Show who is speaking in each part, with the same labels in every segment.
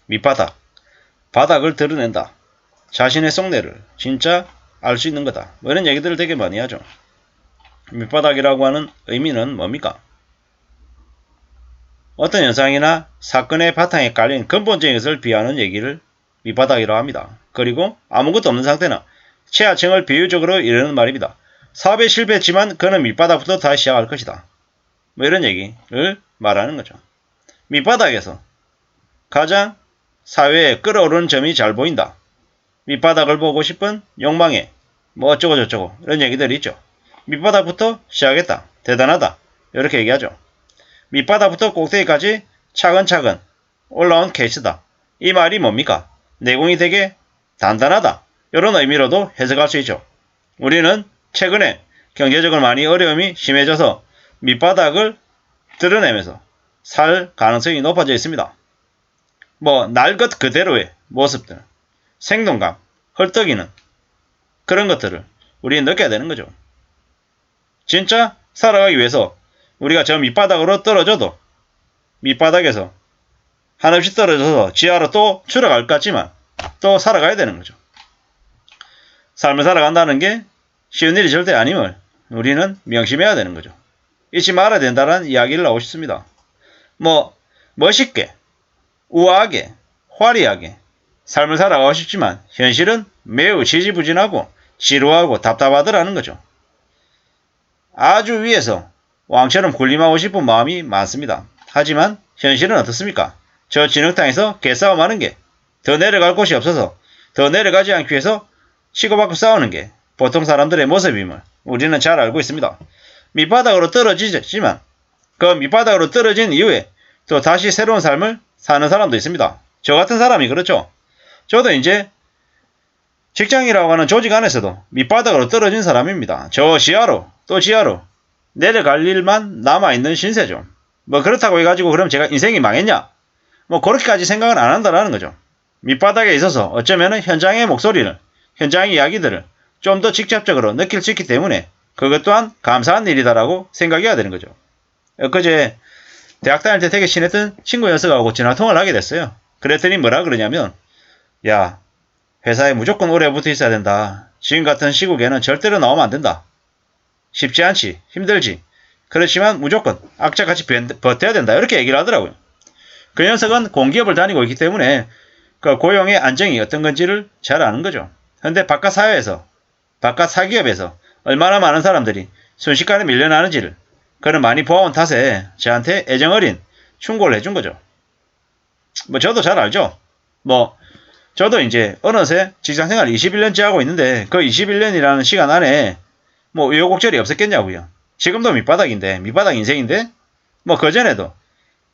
Speaker 1: 밑바닥, 바닥을 드러낸다. 자신의 속내를 진짜 알 수 있는 거다. 뭐 이런 얘기들을 되게 많이 하죠. 밑바닥이라고 하는 의미는 뭡니까? 어떤 현상이나 사건의 바탕에 깔린 근본적인 것을 비하하는 얘기를 밑바닥이라고 합니다. 그리고 아무것도 없는 상태는 최하층을 비유적으로 이르는 말입니다. 사업에 실패했지만 그는 밑바닥부터 다시 시작할 것이다. 뭐 이런 얘기를 말하는 거죠. 밑바닥에서 가장 사회에 끌어오르는 점이 잘 보인다. 밑바닥을 보고 싶은 욕망에 뭐 어쩌고 저쩌고 이런 얘기들이 있죠. 밑바닥부터 시작했다. 대단하다. 이렇게 얘기하죠. 밑바닥부터 꼭대기까지 차근차근 올라온 케이스다. 이 말이 뭡니까? 내공이 되게 단단하다. 이런 의미로도 해석할 수 있죠. 우리는 최근에 경제적으로 많이 어려움이 심해져서 밑바닥을 드러내면서 살 가능성이 높아져 있습니다. 뭐 날 것 그대로의 모습들, 생동감, 헐떡이는 그런 것들을 우리는 느껴야 되는 거죠. 진짜 살아가기 위해서 우리가 저 밑바닥으로 떨어져도 밑바닥에서 한없이 떨어져서 지하로 또 추락할 것 같지만 또 살아가야 되는 거죠. 삶을 살아간다는 게 쉬운 일이 절대 아님을 우리는 명심해야 되는 거죠. 잊지 말아야 된다는 이야기를 하고 싶습니다. 뭐 멋있게, 우아하게, 화려하게 삶을 살아가고 싶지만 현실은 매우 지지부진하고 지루하고 답답하더라는 거죠. 아주 위에서 왕처럼 군림하고 싶은 마음이 많습니다. 하지만 현실은 어떻습니까? 저 진흙탕에서 개싸움하는 게 더 내려갈 곳이 없어서 더 내려가지 않기 위해서 치고받고 싸우는 게 보통 사람들의 모습임을 우리는 잘 알고 있습니다. 밑바닥으로 떨어지지만 그 밑바닥으로 떨어진 이후에 또 다시 새로운 삶을 사는 사람도 있습니다. 저 같은 사람이 그렇죠. 저도 이제 직장이라고 하는 조직 안에서도 밑바닥으로 떨어진 사람입니다. 저 지하로 또 지하로 내려갈 일만 남아있는 신세죠. 뭐 그렇다고 해가지고 그럼 제가 인생이 망했냐? 뭐 그렇게까지 생각은 안 한다라는 거죠. 밑바닥에 있어서 어쩌면 현장의 목소리를, 현장의 이야기들을 좀 더 직접적으로 느낄 수 있기 때문에 그것 또한 감사한 일이다라고 생각해야 되는 거죠. 엊그제 대학 다닐 때 되게 친했던 친구 녀석하고 전화통화를 하게 됐어요. 그랬더니 뭐라 그러냐면 야, 회사에 무조건 오래 붙어 있어야 된다. 지금 같은 시국에는 절대로 나오면 안 된다. 쉽지 않지. 힘들지. 그렇지만 무조건 악착같이 버텨야 된다. 이렇게 얘기를 하더라고요. 그 녀석은 공기업을 다니고 있기 때문에 그 고용의 안정이 어떤 건지를 잘 아는 거죠. 근데 바깥 사회에서, 바깥 사기업에서 얼마나 많은 사람들이 순식간에 밀려나는지를 그는 많이 보아온 탓에 저한테 애정어린 충고를 해준 거죠. 뭐 저도 잘 알죠. 뭐 저도 이제 어느새 직장생활 21년째 하고 있는데 그 21년이라는 시간 안에 뭐 우여곡절이 없었겠냐고요. 지금도 밑바닥인데 밑바닥 인생인데 뭐 그전에도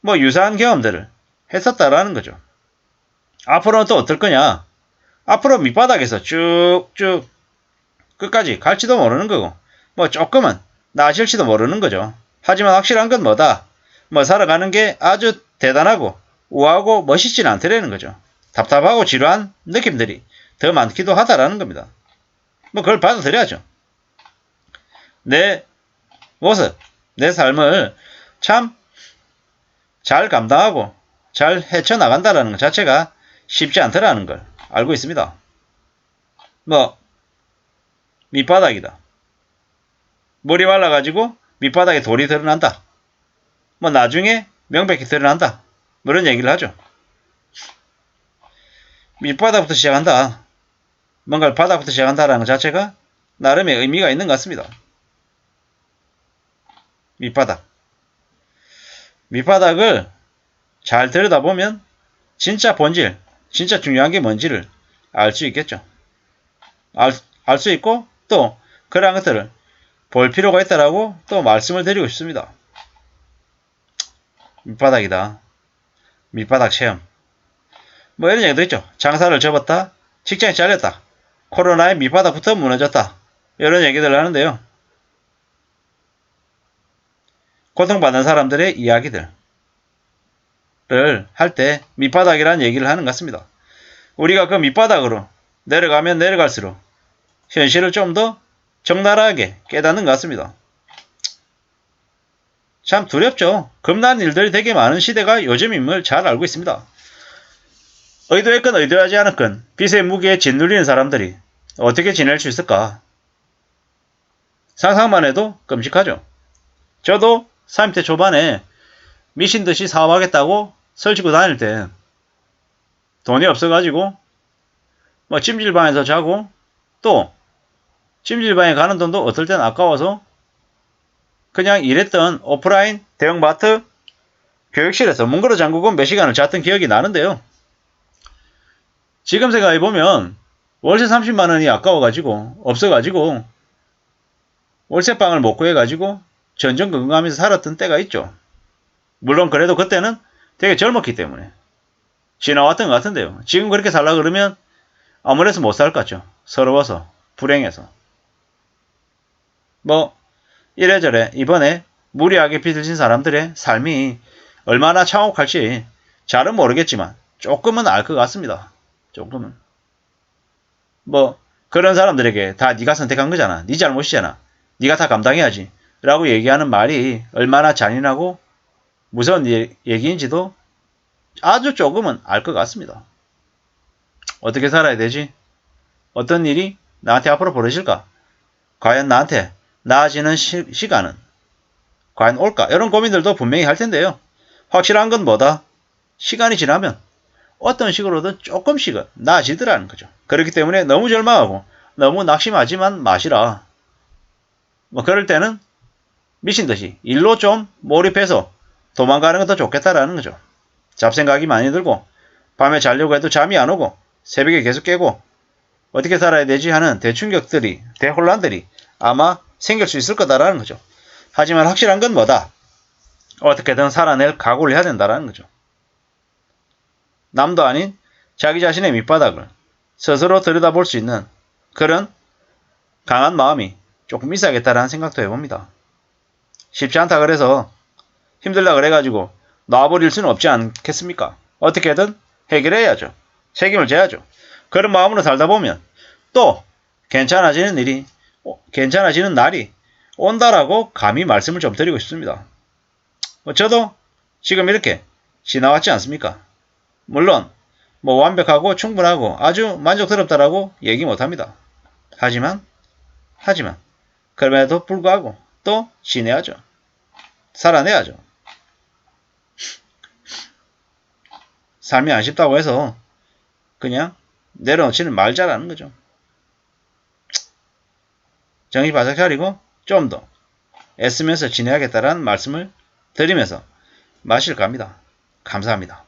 Speaker 1: 뭐 유사한 경험들을 했었다라는 거죠. 앞으로는 또 어떨 거냐? 앞으로 밑바닥에서 쭉쭉 끝까지 갈지도 모르는 거고 뭐 조금은 나아질지도 모르는 거죠. 하지만 확실한 건 뭐다? 뭐 살아가는 게 아주 대단하고 우아하고 멋있지는 않더라는 거죠. 답답하고 지루한 느낌들이 더 많기도 하다라는 겁니다. 뭐 그걸 받아들여야죠. 내 모습, 내 삶을 참 잘 감당하고 잘 헤쳐나간다라는 것 자체가 쉽지 않더라는 걸 알고 있습니다. 뭐 밑바닥이다. 물이 말라가지고 밑바닥에 돌이 드러난다. 뭐 나중에 명백히 드러난다. 뭐 이런 얘기를 하죠. 밑바닥부터 시작한다. 뭔가를 바닥부터 시작한다라는 것 자체가 나름의 의미가 있는 것 같습니다. 밑바닥. 밑바닥을 잘 들여다보면 진짜 본질, 진짜 중요한 게 뭔지를 알 수 있겠죠. 알 수 있고 또 그러한 것들을 볼 필요가 있다라고 또 말씀을 드리고 싶습니다. 밑바닥이다. 밑바닥 체험. 뭐 이런 얘기도 있죠. 장사를 접었다. 직장이 잘렸다. 코로나의 밑바닥부터 무너졌다. 이런 얘기들 하는데요. 고통받는 사람들의 이야기들을 할 때 밑바닥이라는 얘기를 하는 것 같습니다. 우리가 그 밑바닥으로 내려가면 내려갈수록 현실을 좀 더 적나라하게 깨닫는 것 같습니다. 참 두렵죠. 겁나는 일들이 되게 많은 시대가 요즘임을 잘 알고 있습니다. 의도했건 의도하지 않았건 빚의 무게에 짓눌리는 사람들이 어떻게 지낼 수 있을까? 상상만 해도 끔찍하죠. 저도 30대 초반에 미친 듯이 사업하겠다고 설치고 다닐 때 돈이 없어가지고 뭐 찜질방에서 자고 또 찜질방에 가는 돈도 어떨 땐 아까워서 그냥 일했던 오프라인 대형마트 교육실에서 문 걸어 잠그고 몇 시간을 잤던 기억이 나는데요. 지금 생각해보면 월세 30만원이 아까워가지고 없어가지고 월세방을 못 구해가지고 전전긍긍하면서 살았던 때가 있죠. 물론 그래도 그때는 되게 젊었기 때문에 지나왔던 것 같은데요. 지금 그렇게 살라 그러면 아무래도 못 살 것 같죠. 서러워서 불행해서. 뭐 이래저래 이번에 무리하게 빚을 진 사람들의 삶이 얼마나 참혹할지 잘은 모르겠지만 조금은 알 것 같습니다. 조금은. 뭐 그런 사람들에게 다 네가 선택한 거잖아. 네 잘못이잖아. 네가 다 감당해야지. 라고 얘기하는 말이 얼마나 잔인하고 무서운 얘기인지도 아주 조금은 알 것 같습니다. 어떻게 살아야 되지? 어떤 일이 나한테 앞으로 벌어질까? 과연 나한테 나아지는 시간은 과연 올까? 이런 고민들도 분명히 할 텐데요. 확실한 건 뭐다? 시간이 지나면 어떤 식으로든 조금씩은 나아지더라는 거죠. 그렇기 때문에 너무 절망하고 너무 낙심하지만 마시라. 뭐 그럴 때는 미친 듯이 일로 좀 몰입해서 도망가는 것도 좋겠다라는 거죠. 잡생각이 많이 들고 밤에 자려고 해도 잠이 안 오고 새벽에 계속 깨고 어떻게 살아야 되지 하는 대충격들이 대혼란들이 아마 생길 수 있을 거다라는 거죠. 하지만 확실한 건 뭐다? 어떻게든 살아낼 각오를 해야 된다라는 거죠. 남도 아닌 자기 자신의 밑바닥을 스스로 들여다볼 수 있는 그런 강한 마음이 조금 있어야겠다라는 생각도 해봅니다. 쉽지 않다 그래서 힘들다 그래가지고 놔버릴 수는 없지 않겠습니까? 어떻게든 해결해야죠. 책임을 져야죠. 그런 마음으로 살다 보면 또 괜찮아지는 날이 온다라고 감히 말씀을 좀 드리고 싶습니다. 저도 지금 이렇게 지나왔지 않습니까? 물론 뭐 완벽하고 충분하고 아주 만족스럽다라고 얘기 못합니다. 하지만 그럼에도 불구하고 또 지내야죠. 살아내야죠. 삶이 안 쉽다고 해서 그냥 내려놓지는 말자라는 거죠. 정신 바짝 차리고 좀 더 애쓰면서 지내야겠다라는 말씀을 드리면서 마실까 합니다. 감사합니다.